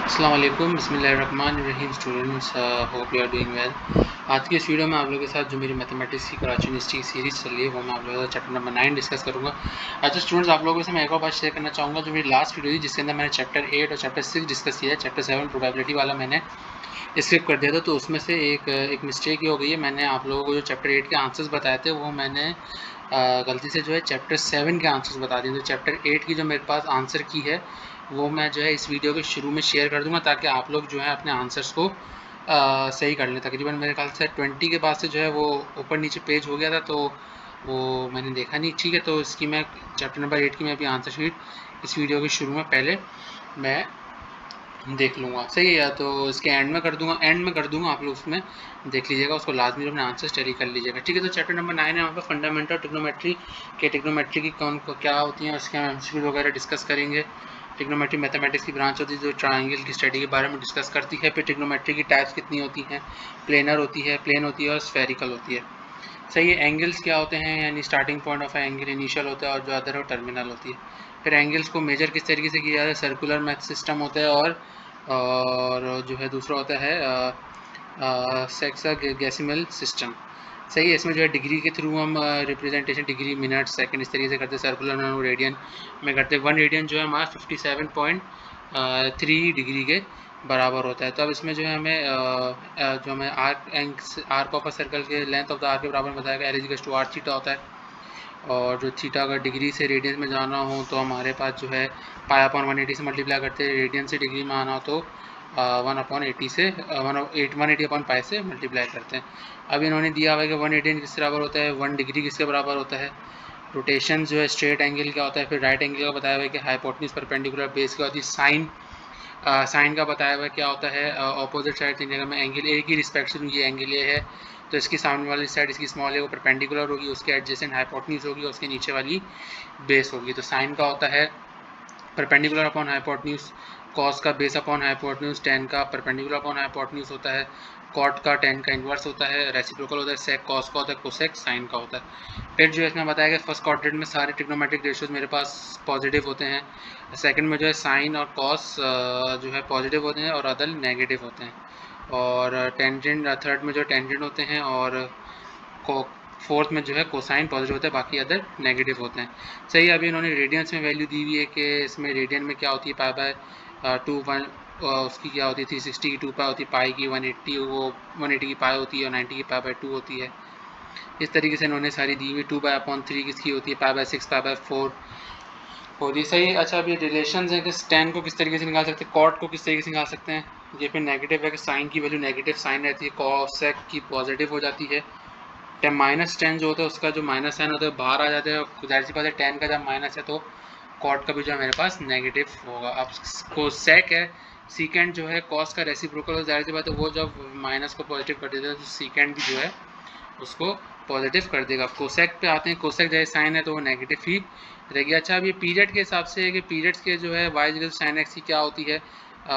अस्सलाम वालेकुम, बिस्मिल्लाहिर्रहमानिर्रहीम। Students, hope you are doing well. आज की इस वीडियो में आप लोगों के साथ जो मेरी मैथमेटिक्स की कराची यूनिवर्सिटी की सीरीज़ चल रही है वो मैं आप लोगों के साथ चैप्टर नंबर 9 डिस्कस करूँगा। अच्छा स्टूडेंट्स, आप लोगों से मैं एक और बात शेयर करना चाहूँगा। जो मेरी लास्ट वीडियो थी जिसके अंदर मैंने चैप्टर 8 और चैप्टर 6 डिस्कस किया है, चैप्टर 7 प्रोबेबिलिटी वाला मैंने स्किप कर दिया था, तो उसमें से एक मिस्टेक ये हो गई है। मैंने आप लोगों को जो चैप्टर 8 के आंसर्स बताए थे वो मैंने गलती से जो है चैप्टर 7 के आंसर्स बता दिए। तो चैप्टर 8 की जो मेरे पास आंसर की है वो मैं जो है इस वीडियो के शुरू में शेयर कर दूंगा, ताकि आप लोग जो है अपने आंसर्स को सही कर लें। तकरीबन मेरे ख्याल से 20 के बाद से जो है वो ऊपर नीचे पेज हो गया था, तो वो मैंने देखा नहीं। ठीक है, तो इसकी मैं चैप्टर नंबर 8 की मैं अभी आंसर शीट इस वीडियो के शुरू में पहले मैं देख लूँगा, सही है। या तो इसके एंड में कर दूंगा, आप लोग उसमें देख लीजिएगा, उसको लाजमी अपने आंसर स्टडी कर लीजिएगा। ठीक है, तो चैप्टर नंबर 9 है वहाँ पर फंडामेंटल ट्रिग्नोमेट्री के, ट्रिग्नोमेट्री की कौन को क्या होती हैं उसके हम एमसीक्यू वगैरह डिस्कस करेंगे। ट्रिग्नोमेट्री मैथमेटिक्स की ब्रांच होती है जो ट्रायंगल की स्टडी के बारे में डिस्कस करती है। फिर ट्रिग्नोमेट्री की टाइप्स कितनी होती हैं, प्लेनर होती है, प्लेन होती है और स्फेरिकल होती है। सही है। एंगल्स क्या होते हैं, यानी starting point of angle initial होता है और जो अदर है टर्मिनल होती है। फिर एंगल्स को मेजर किस तरीके से किया जाता है, सर्कुलर मैथ सिस्टम होता है, और जो है दूसरा होता है सेक्सागेसिमल सिस्टम। सही है। इसमें जो है डिग्री के थ्रू हम रिप्रेजेंटेशन, डिग्री, मिनट, सेकंड, इस तरीके से करते हैं। सर्कुलर में रेडियन में करते हैं। 1 रेडियन जो है हमारा 57.3 डिग्री के बराबर होता है। तो अब इसमें जो है हमें जो हमें आर्क ऑफ अ सर्कल के लेंथ ऑफ द आर्क के बराबर बताएगा, L is to R theta होता है। और जो थीटा अगर डिग्री से रेडियन में जाना हो तो हमारे पास जो है पाई अपॉन 180 से मल्टीप्लाई करते हैं। रेडियन से डिग्री में आना हो तो 1/80 से 180 अपॉन पाई से मल्टीप्लाई करते हैं। अब इन्होंने दिया हुआ है कि 180 किसके बराबर होता है, 1 डिग्री किसके बराबर होता है, रोटेशन जो है स्ट्रेट एंगल क्या होता है, फिर राइट एंगल का बताया हुआ है कि हाइपोटेन्यूज परपेंडिकुलर बेस क्या होती है, साइन का बताया हुआ है क्या होता है, ऑपोजिट साइड थी। अगर मैं एंगल ए की रिस्पेक्ट से ये एंगल ए है तो इसकी सामने वाली साइड इसकी स्मॉल ए वो परपेंडिकुलर होगी, उसके एडजेसेंट हाइपोटेन्यूज होगी, उसके नीचे वाली बेस होगी। तो साइन का होता है परपेंडिकुलर अपॉन हाइपोटेन्यूज, कॉस का बेस अपॉन हाइपोटेन्यूज, टेन का परपेंडिकुलर अपॉन हाइपोटेन्यूज होता है, कॉट का टेन का इन्वर्स होता है, रेसिप्रोकल होता है, सेक कॉस का होता है, कोसेक साइन का होता है। फिर जो है इसमें बताया गया फर्स्ट क्वाड्रेंट में सारे ट्रिग्नोमेट्रिक रेशियोज मेरे पास पॉजिटिव होते हैं। सेकंड में जो है साइन और कॉस जो है पॉजिटिव होते हैं और अदर नेगेटिव होते हैं। और टेंजेंट थर्ड में जो टेंजेंट होते हैं, और फोर्थ में जो है कोसाइन पॉजिटिव होता है, बाकी अदर नेगेटिव होते हैं। सही। अभी इन्होंने रेडियंस में वैल्यू दी हुई है कि इसमें रेडियन में क्या होती है, पाई बाय 2 उसकी क्या होती है 360 की 2 पाई होती है, पाई की 180 वो 180 की पाई होती है और 90 की पाई बाय 2 होती है। इस तरीके से इन्होंने सारी दी हुई। 2/3 किसकी होती है, पाई बाय 6 पाई बाय 4 होती है। सही। अच्छा, अभी रिलेशन है कि tan को किस तरीके से निकाल सकते हैं, कॉट को किस तरीके से निकाल सकते हैं। ये फिर नेगेटिव है कि साइन की वैल्यू नेगेटिव साइन रहती है, कॉसेक की पॉजिटिव हो जाती है। -10 जो होता है उसका जो माइनस साइन होता है बाहर आ जाता है। जाहिर सी बात है tan का जब माइनस है तो कॉट का भी जो है मेरे पास नेगेटिव होगा। अब कोसेक है, सीकेंड जो है कॉस का रेसिप्रोकल, जाहिर सी बात है वो जब माइनस को पॉजिटिव कर देता है तो सीकेंड भी जो है उसको पॉजिटिव कर देगा। कोसेक पे आते हैं, कोसेक जैसे साइन है तो वो नेगेटिव ही रहेगी। अच्छा, अब ये पीरियड के हिसाब से है कि पीरियड्स के जो है वाई इक्वल साइन एक्स की क्या होती है,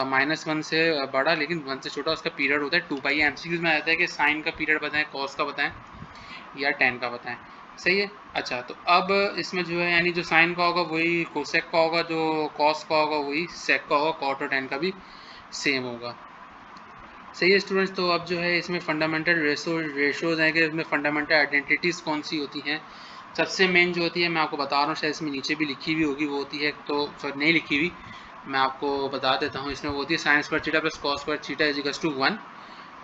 -1 से बड़ा लेकिन 1 से छोटा उसका पीरियड होता है 2 पाई। एमसीक्यूज में आता है कि साइन का पीरियड बताएं, कॉस का बताएं या tan का बताएं। सही है। अच्छा, तो अब इसमें जो है यानी जो साइन का होगा वही कोसेक का होगा, जो कॉस का होगा वही सेक का होगा, कॉट और tan का भी सेम होगा। सही है स्टूडेंट्स, तो अब जो है इसमें फंडामेंटल रेशोज हैं कि इसमें फंडामेंटल आइडेंटिटीज़ कौन सी होती हैं। सबसे मेन जो होती है मैं आपको बता रहा हूँ, शायद इसमें नीचे भी लिखी हुई होगी, वो होती है तो फिर नहीं लिखी हुई, मैं आपको बता देता हूँ। इसमें वो होती है sine square theta plus cos square theta is equals to 1।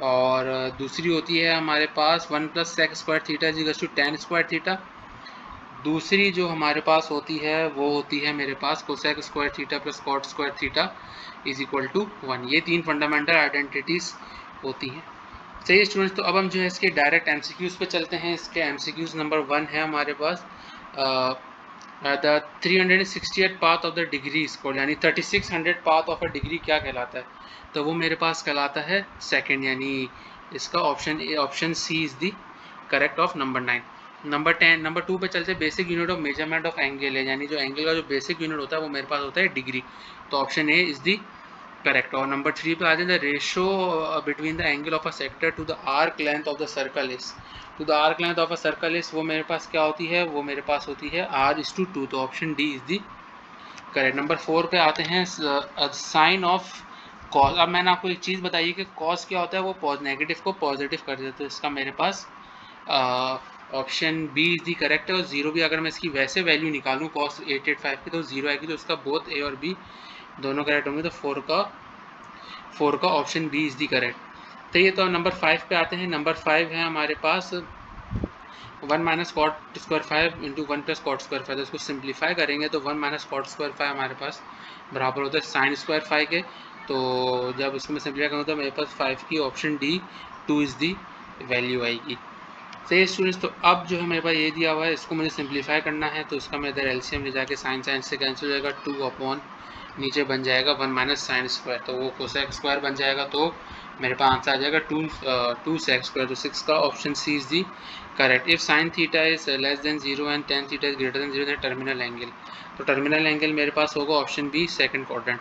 और दूसरी होती है हमारे पास 1 plus sec square theta is equals to tan square theta. दूसरी जो हमारे पास होती है वो होती है मेरे पास cosec square theta plus cot square theta is equal to 1। ये 3 फंडामेंटल आइडेंटिटीज़ होती हैं। सही स्टूडेंट्स, तो अब हम जो है इसके डायरेक्ट एमसीक्यूज़ पे चलते हैं। इसके एमसीक्यूज़ नंबर 1 है हमारे पास the 368 path of the degree square, यानी 3600 पाथ ऑफ अ डिग्री क्या कहलाता है, तो वो मेरे पास कहलाता है सेकंड, यानी इसका option C is the correct of number 9। Number 2 पे चलते हैं। Basic unit of measurement of angle है, यानी जो एंगल का जो बेसिक यूनिट होता है वो मेरे पास होता है डिग्री, तो option A is the correct. और नंबर 3 पे आ जाए, the ratio between the angle of a sector to the arc length of the circle is, to the arc length of a circle is वो मेरे पास क्या होती है, वो मेरे पास होती है R/2, तो option D is the correct. Number 4 पे आते हैं, साइन ऑफ कॉस, अब मैंने आपको एक चीज़ बताई कि कॉस क्या होता है, वो नेगेटिव को पॉजिटिव कर देता है। तो इसका मेरे पास option B is the correct है। और जीरो भी अगर मैं इसकी वैसे वैल्यू निकालूँ कॉस 885 की तो जीरो आएगी, तो उसका बोथ ए और बी दोनों करेक्ट होंगे। तो फोर का option B is the correct. तो ये तो नंबर 5 पे आते हैं। नंबर 5 है हमारे पास 1 minus cot square 5 into 1 plus cot square 5। तो इसको सिंप्लीफाई करेंगे तो 1 माइनस कॉट स्क्वायर 5 हमारे पास बराबर होता है साइन स्क्वायर 5 के। तो जब इसको मैं सिंप्लीफाई करूँगा तो मेरे पास 5 की option D 2 is the value आएगी। सही स्टूडेंट्स, तो अब जो है मेरे पास ये दिया हुआ है, इसको मुझे सिंप्लीफाई करना है। तो इसका मैं इधर एलसीएम ले जाके साइन साइन से कैंसिल हो जाएगा, 2 अपॉन नीचे बन जाएगा 1 माइनस साइन स्क्वायर, तो वो कोसेक स्क्वायर बन जाएगा। तो मेरे पास आंसर आ जाएगा 2 सेक स्क्वायर। तो 6 का option C is the correct. If sine theta is less than 0 and tan theta is greater than 0 then terminal angle. तो टर्मिनल एंगल मेरे पास होगा option B second quadrant.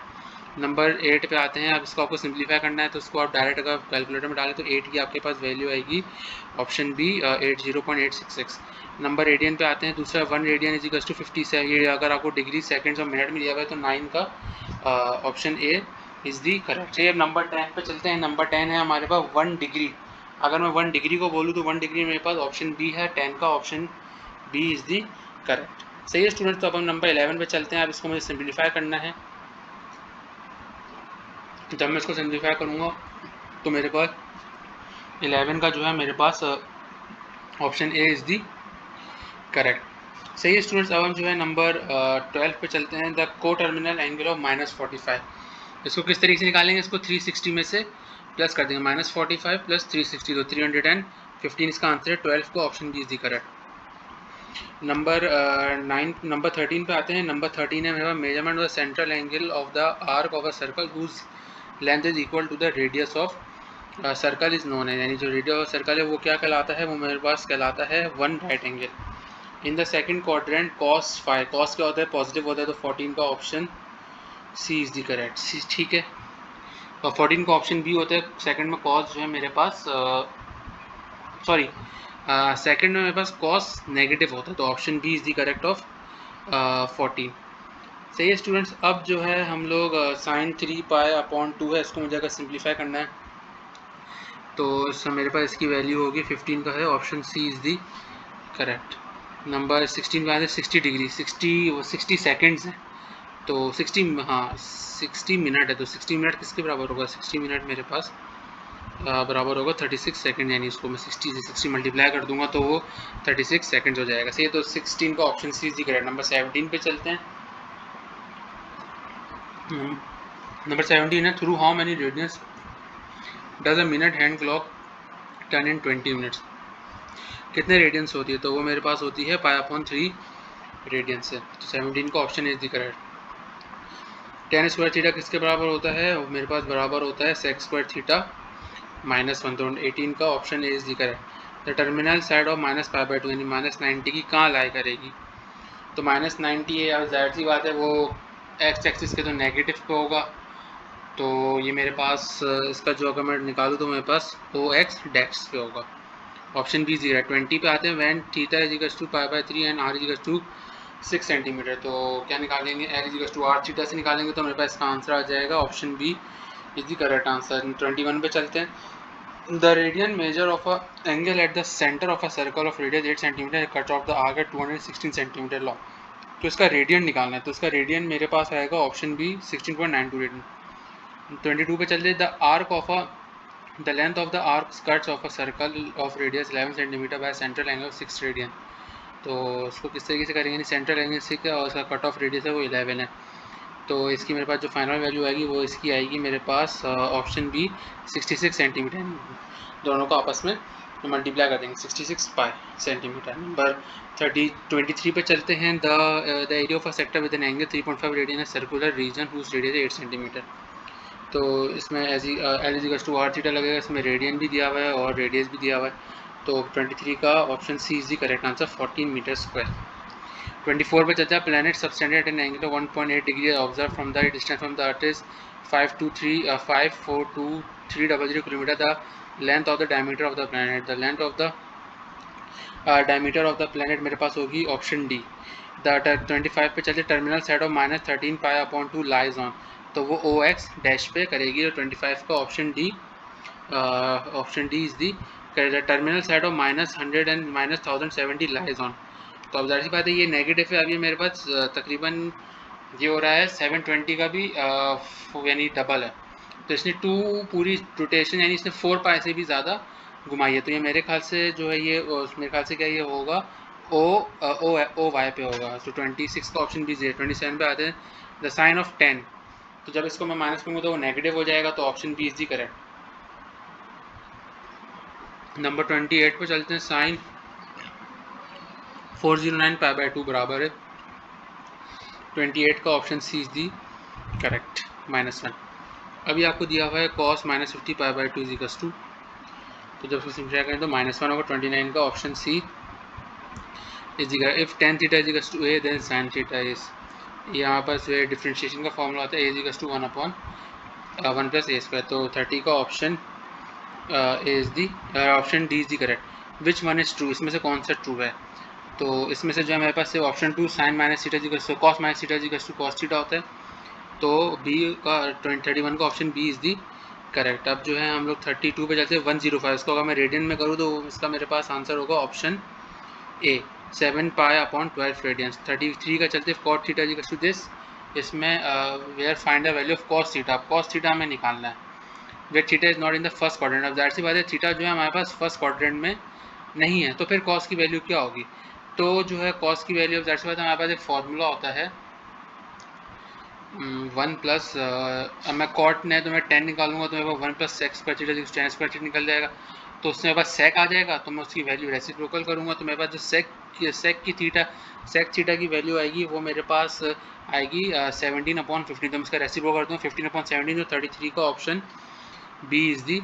Number 8 पे आते हैं। अब इसको आपको सिंप्लीफाई करना है तो इसको आप डायरेक्ट अगर कैलकुलेटर में डालें तो 8 की आपके पास वैल्यू आएगी ऑप्शन बी 80.866। नंबर रेडियन पे आते हैं। दूसरा 1 रेडियन इज इक्वल्स टू 50 है। ये अगर आपको डिग्री सेकंड्स और मिनट में दिया हुआ है तो 9 का option A is the correct. चलिए अब नंबर 10 पे चलते हैं। नंबर 10 है हमारे पास 1 डिग्री। अगर मैं 1 डिग्री को बोलूँ तो 1 डिग्री मेरे पास ऑप्शन बी है, 10 का option B is the correct. सही है स्टूडेंट, तो अब हम नंबर 11 पे चलते हैं। अब इसको मुझे सिंप्लीफाई करना है। जब मैं इसको सिंप्लीफाई करूँगा तो मेरे पास 11 का जो है मेरे पास option A is the correct. सही है स्टूडेंट्स, अब हम जो है नंबर 12 पे चलते हैं। द को टर्मिनल एंगल ऑफ -45। इसको किस तरीके से निकालेंगे, इसको 360 में से प्लस कर देंगे, -45 प्लस 360 तो 315। इसका आंसर है 12 को option B is the correct. Number 13 पे आते हैं। नंबर 13 है मेरे पास measurement of the central angle of the arc of a circle whose length is equal to the radius of circle is known है। यानी जो रेडियस ऑफ सर्कल है वो क्या कहलाता है, वो मेरे पास कहलाता है 1 right angle. In the second quadrant cos 5, cos क्या होता है, पॉजिटिव होता है। तो 14 का option C is the correct. C ठीक है, और 14 का ऑप्शन बी होता है। सेकंड में कॉस जो है मेरे पास सॉरी सेकंड में मेरे पास कॉस नेगेटिव होता है। तो option B is the correct of 14। सही है स्टूडेंट्स, अब जो है हम लोग साइन 3 पाई अपॉन 2 है, इसको मुझे अगर सिंप्लीफाई करना है तो इससे मेरे पास इसकी वैल्यू होगी 15 का है, option C is the correct. Number 16 का है 60 डिग्री, 60 सेकेंड्स है। तो 60 हाँ 60 मिनट है। तो 60 मिनट किसके बराबर होगा, 60 मिनट मेरे पास बराबर होगा 36 सेकंड। यानी इसको मैं 60 से 60 मल्टीप्लाई कर दूंगा तो वो 36 सेकंड हो जाएगा। सही है, तो 16 का option C is the correct. Number 17 पे चलते हैं। नंबर 17 है through how many radians does a minute hand clock turn in 20 minutes. कितने रेडियंस होती है, तो वो मेरे पास होती है पाई अपॉन 3 रेडियंस है। तो 17 का option is the correct. Ten square theta किसके बराबर होता है, वो मेरे पास बराबर होता है सेक स्क्वायर थीटा -1। तो 18 का option A is the correct. The terminal side of -π/2 यानी -90 की कहाँ लाई करेगी, तो -90 है, और जाहिर सी बात है वो एक्स एक्सिस के तो नेगेटिव पे होगा। तो ये मेरे पास इसका जो अगर मैं निकालूँ तो मेरे पास ओ एक्स डेक्स पे होगा। ऑप्शन बी 0 है। 20 पे आते हैं। When theta is equals to π/3 and r is equals to 6 centimetre. तो क्या निकालेंगे, L is equals to r theta से निकालेंगे तो मेरे पास इसका आंसर आ जाएगा option B is the correct answer. 21 पे चलते हैं। The radian measure of a angle at the centre of a circle of radius 8 centimetre cut off the arc at 216 centimetre long. तो इसका रेडियन निकालना है। तो इसका रेडियन मेरे पास आएगा ऑप्शन बी 16.92 रेडियन। 22 पे चलते हैं। The arc of a the length of the arc skirts of a circle of radius 11 cm by central angle of 6 radian. तो इसको किस तरीके से करेंगे, सेंट्रल एंगल 6 है और इसका कट ऑफ रेडियस है वो 11 है। तो इसकी मेरे पास जो फाइनल वैल्यू आएगी वो इसकी आएगी मेरे पास ऑप्शन बी 66 सेंटीमीटर। दोनों को आपस में मल्टीप्लाई कर देंगे 66 पाई सेंटीमीटर। नंबर 23 पे चलते हैं। The area of a sector with an angle 3.5 radian है circular region whose radius 8 centimetre. तो इसमें L is equals to R theta लगेगा। इसमें रेडियन भी दिया हुआ है और रेडियस भी दिया हुआ है। तो 23 का option C is the correct answer 14 metre square. 24 पे चलता है। Planet subtended at an angle of 1.8 degree observe from the distance from the earth is 54300 kilometre. The length of the diameter of the planet, the length of the diameter of the planet मेरे पास होगी option D. The 25 पे चलते। Terminal side of -13 pi upon 2 lies on. तो वो ओ x dash पे करेगी। और 25 का option D is the terminal side of -100 and -1070 lies on. तो अब जाहिर सी बात है ये नेगेटिव है। अभी मेरे पास तकरीबन ये हो रहा है 720 का भी यानी डबल है। तो इसने 2 पूरी रोटेशन यानी इसने 4 पाई से भी ज़्यादा घुमाई है। तो ये मेरे ख्याल से जो है ये मेरे ख्याल से क्या ये होगा ओ वाई पे होगा। तो 26 का ऑप्शन बी 27 पे आते हैं द साइन ऑफ 10। तो जब इसको मैं माइनस करूँगा तो वो नेगेटिव हो जाएगा। तो option B is the correct. Number 28 पे चलते हैं। साइन 409 पाई बाय 2 बराबर है 28 का option C is the correct -1। अभी आपको दिया हुआ है cos -50 pi by 2 equals to. तो जब इसको सिंप्लीफाई करें तो -1 होगा 29 का ऑप्शन सी इज इफ tan theta इजिकल्स to a then sin theta is. यहाँ पर जो है डिफ्रेंशिएशन का फॉर्मूला होता है a इजिकल्स टू 1/1 + a²। तो 30 का option is the option D is the correct. Which one is true, इसमें से कौन सा ट्रू है? तो इसमें से जो है मेरे पास option 2 sin -θ is equals to cos -θ is equals to cos theta होता है। तो बी का 31 का option B is the correct. अब जो है हम लोग 32 पे चलते हैं। 105 इसको अगर मैं रेडियन में करूँ तो इसका मेरे पास आंसर होगा ऑप्शन ए 7 π/12 रेडियंस। 33 का चलते cot theta equals to this. इसमें where find the value of cos theta. अब cos थीटा हमें निकालना है where theta is not in the first quadrant. अब जाहिर सी बात है थीटा जो है हमारे पास फर्स्ट क्वाड्रेंट में नहीं है तो फिर cos की वैल्यू क्या होगी? तो जो है cos की वैल्यू अब जाहिर सी बात है हमारे पास एक फार्मूला होता है 1 प्लस अब मैं कॉट ने तो मैं 10 निकालूंगा तो मेरे पास 1 + sec² थीटा tan² निकल जाएगा। तो उससे मेरे पास sec आ जाएगा तो मैं उसकी वैल्यू रेसिप्रोकल करूंगा तो मेरे पास जो sec थीटा की वैल्यू आएगी वो मेरे पास आएगी 17/15। तो मैं इसका रेसिप्रोकल करता हूँ 15/17। जो 33 का option B is the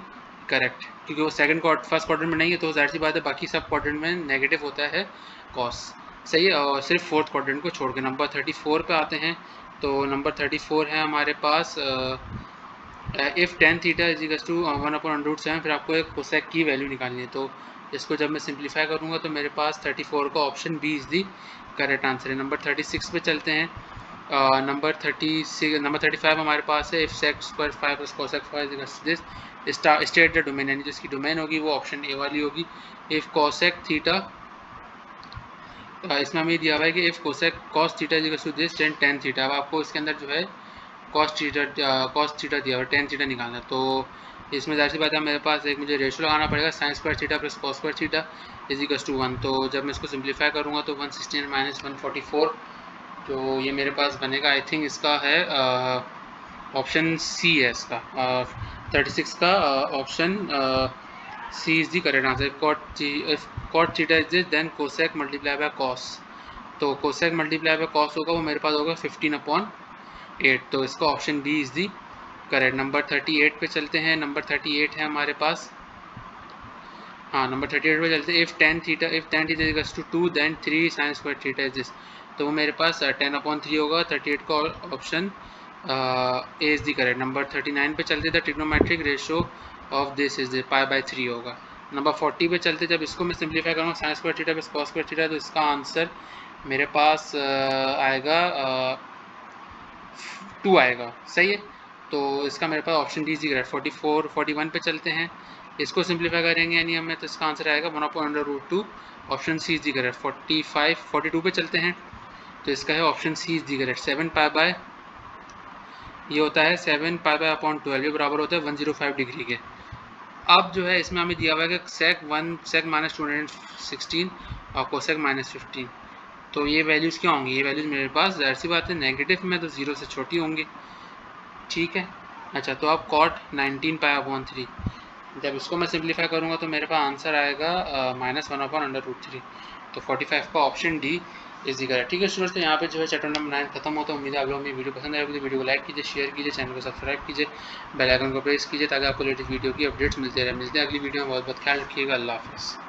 correct क्योंकि वो फर्स्ट क्वाड्रेंट में नहीं है तो जाहिर सी बात है बाकी सब क्वाड्रेंट में नेगेटिव होता है कॉस। सही है। और सिर्फ फोर्थ क्वाड्रेंट को छोड़ के नंबर 34 पे आते हैं। तो नंबर 34 है हमारे पास इफ़ tan थीटा इजिकल्स टू 1/√7। फिर आपको एक कोसेक की वैल्यू निकालनी है। तो इसको जब मैं सिंप्लीफाई करूँगा तो मेरे पास 34 का option B is the correct answer है। नंबर 36 पे चलते हैं। नंबर 35 हमारे पास है if sec² 5 + cosec 5 equals to this state the domain यानी जिसकी डोमेन होगी वो ऑप्शन ए वाली होगी। इफ़ cosec थीटा इसमें हमें दिया हुआ है कि if cos theta इजिकल्स to this tan theta. अब आपको इसके अंदर जो है cos थीटा दिया हुआ है tan थीटा निकालना है। तो इसमें जाहिर सी बात है मेरे पास एक मुझे रेशो लगाना पड़ेगा sin² theta + cos² theta equals to 1। तो जब मैं इसको सिंप्लीफाई करूँगा तो 116 - 144। तो ये मेरे पास बनेगा आई थिंक इसका है ऑप्शन सी है इसका 36 का option C is the correct answer. cot theta is this then cosec multiply by cos. तो कोसेक मल्टीप्लाई बाय कॉस होगा वो मेरे पास होगा 15/8। तो इसका option B is the correct. Number 38 पे चलते हैं। नंबर 38 है हमारे पास नंबर 38 पे चलते हैं। If tan theta equals to 2 then 3 sin² theta is this. तो वो मेरे पास 10/3 होगा। 38 का option A is the correct. Number 39 पे चलते थे trigonometric ratio of this is π/3 होगा। नंबर 40 पे चलते जब इसको मैं सिंप्लीफाई करूँगा sin² थीटा + cos² थीटा तो इसका आंसर मेरे पास आएगा 2 आएगा। सही है। तो इसका मेरे पास ऑप्शन डी इज करेक्ट। 41 पे चलते हैं। इसको सिंप्लीफाई करेंगे यानी हमें तो इसका आंसर आएगा 1/√2 ऑप्शन सी इज करेक्ट। 42 पे चलते हैं। तो इसका है ऑप्शन सी इज करेक्ट। 7 π/, ये होता है 7 π/12। ये बराबर होता है 105 डिग्री के। अब जो है इसमें हमें दिया हुआ है कि sec -216 और कोसेक -15। तो ये वैल्यूज़ क्या होंगी? ये वैल्यूज़ मेरे पास ज़ाहिर सी बात है नेगेटिव में तो 0 से छोटी होंगी। ठीक है। अच्छा तो अब cot 19 π/3 जब इसको मैं सिंप्लीफाई करूँगा तो मेरे पास आंसर आएगा -1/√3। तो 45 का ऑप्शन डी इज करेक्ट। ठीक है स्टूडेंट्स, तो यहाँ पे जो है चैप्टर नंबर 9 खत्म होता है। उम्मीद है आप लोगों को वीडियो पसंद आएगी तो वीडियो को लाइक कीजिए, शेयर कीजिए, चैनल को सब्सक्राइब कीजिए, बेल आइकन को प्रेस कीजिए ताकि आपको लेटेस्ट वीडियो की अपडेट्स मिलते रहे। मिलते हैं अगली वीडियो में। बहुत बहुत ख्याल रखिएगा। अल्लाह हाफ़िज़।